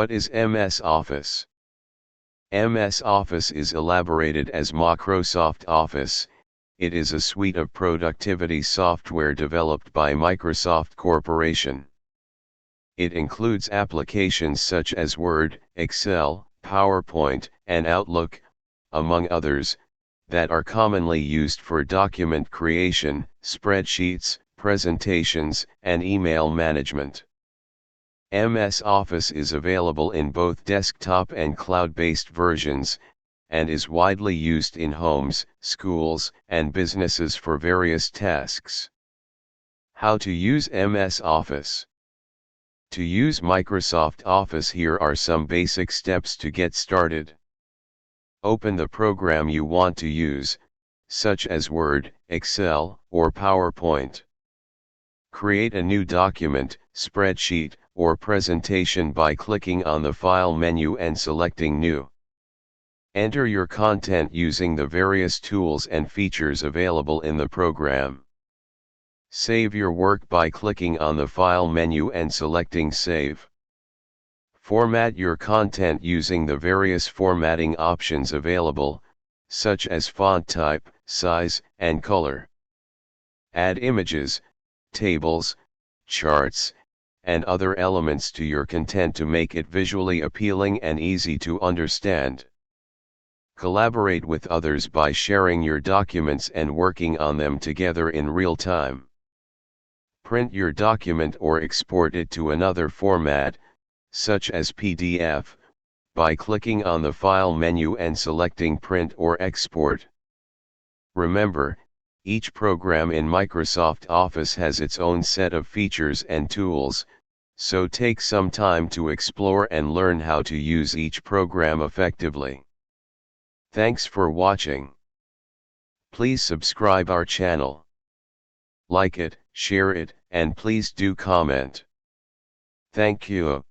What is MS Office? MS Office is elaborated as Microsoft Office. It is a suite of productivity software developed by Microsoft Corporation. It includes applications such as Word, Excel, PowerPoint, and Outlook, among others, that are commonly used for document creation, spreadsheets, presentations, and email management. MS Office is available in both desktop and cloud-based versions, and is widely used in homes, schools, and businesses for various tasks. How to use MS Office? To use Microsoft Office, here are some basic steps to get started. Open the program you want to use, such as Word, Excel, or PowerPoint. Create a new document, spreadsheet, or presentation by clicking on the File menu and selecting New. Enter your content using the various tools and features available in the program. Save your work by clicking on the File menu and selecting Save. Format your content using the various formatting options available, such as font type, size, and color. Add images, tables, charts, and other elements to your content to make it visually appealing and easy to understand. Collaborate with others by sharing your documents and working on them together in real time. Print your document or export it to another format, such as PDF, by clicking on the File menu and selecting Print or Export. Remember, each program in Microsoft Office has its own set of features and tools, so take some time to explore and learn how to use each program effectively. Thanks for watching. Please subscribe our channel. Like it, share it, and please do comment. Thank you.